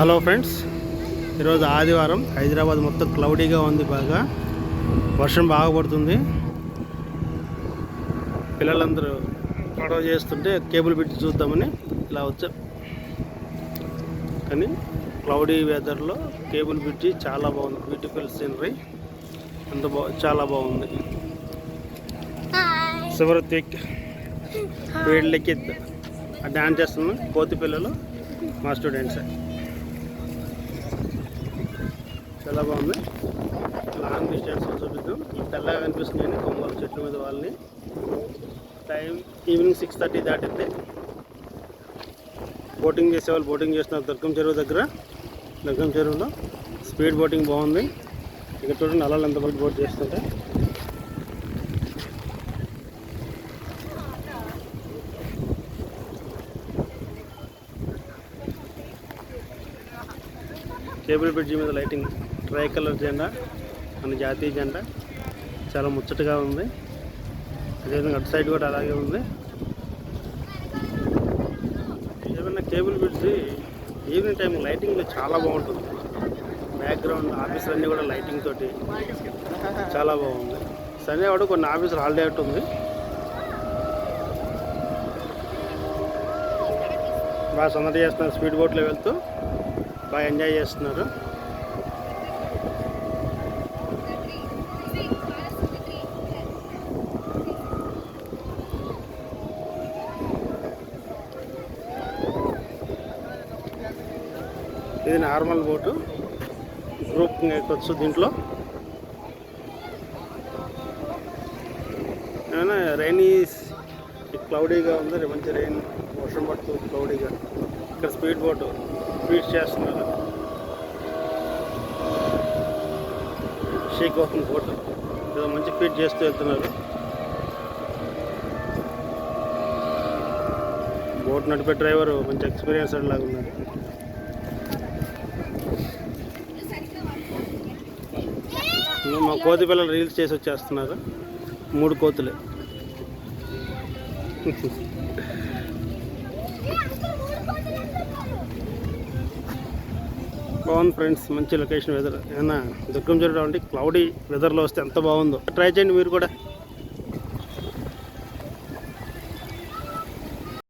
Hello friends, ఈరోజు ఆదివారం. హైదరాబాద్ మొత్తం క్లౌడీగా ఉంది, బాగా వర్షం బాగా పడుతుంది. పిల్లలందరూ గొడవ చేస్తుంటే కేబుల్ పెట్టి చూద్దామని ఇలా వచ్చాం. కానీ క్లౌడీ వెదర్లో కేబుల్ బ్రిడ్జి చాలా బాగుంది. బ్యూటిఫుల్ సీనరీ, చాలా బాగుంది. శివరత్విక్ వీళ్ళకి డ్యాన్స్ చేస్తున్నాం. కోతి పిల్లలు మా స్టూడెంట్స్. చాలా బాగుంది. లాంగ్ డిస్టెన్స్ చూపిద్దాం. తెల్లగా కనిపిస్తున్నాయని కొమ్మలు చెట్ల మీద వాళ్ళని. టైం ఈవినింగ్ 6:30 దాటింది. బోటింగ్ చేసేవాళ్ళు బోటింగ్ చేస్తున్నారు దుర్గం చెరువు దగ్గర. దుర్గం చెరువులో స్పీడ్ బోటింగ్ బాగుంది. ఇక్కడ చూడండి అలలు ఎంత బోట్ చేస్తుంటే. కేబుల్ బ్రిడ్జి మీద లైటింగ్, ట్రై కలర్ జెండా, మన జాతీయ జెండా చాలా ముచ్చటగా ఉంది. అదేవిధంగా అటు సైడ్ కూడా అలాగే ఉంది. ఏమన్నా cable bridge evening time lighting చాలా బాగుంటుంది. బ్యాక్గ్రౌండ్ ఆఫీసులు అన్నీ కూడా లైటింగ్ తోటి చాలా బాగుంది. సండే వాడు కొన్ని ఆఫీసులు హాలిడే అవుట్ ఉంది. బాగా సందడి చేస్తున్నారు. స్పీడ్ బోట్లో వెళ్తూ బాగా ఎంజాయ్ చేస్తున్నారు. ఇది నార్మల్ బోటు, గ్రూప్ ఎక్కొచ్చు. దీంట్లో ఏమైనా రైనీ క్లౌడీగా ఉంది, మంచి రైన్ వర్షం పడుతుంది క్లౌడీగా. ఇక్కడ స్పీడ్ బోటు ఫీడ్ చేస్తున్నారు. షేక్ అవుతుంది బోటు, ఏదో మంచి ఫీడ్ చేస్తూ వెళ్తున్నారు. బోట్ నడిపే డ్రైవర్ మంచి ఎక్స్పీరియన్స్డ్ లాగా ఉన్నారు. మా కోతి పిల్లలు రీల్స్ చేసి వచ్చేస్తున్నారు. 3 కోతులే. బాగుంది ఫ్రెండ్స్, మంచి లొకేషన్. వెదర్ ఏమన్నా దుర్గం చెరువు అంటే క్లౌడీ వెదర్లో వస్తే ఎంత బాగుందో. ట్రై చేయండి మీరు కూడా.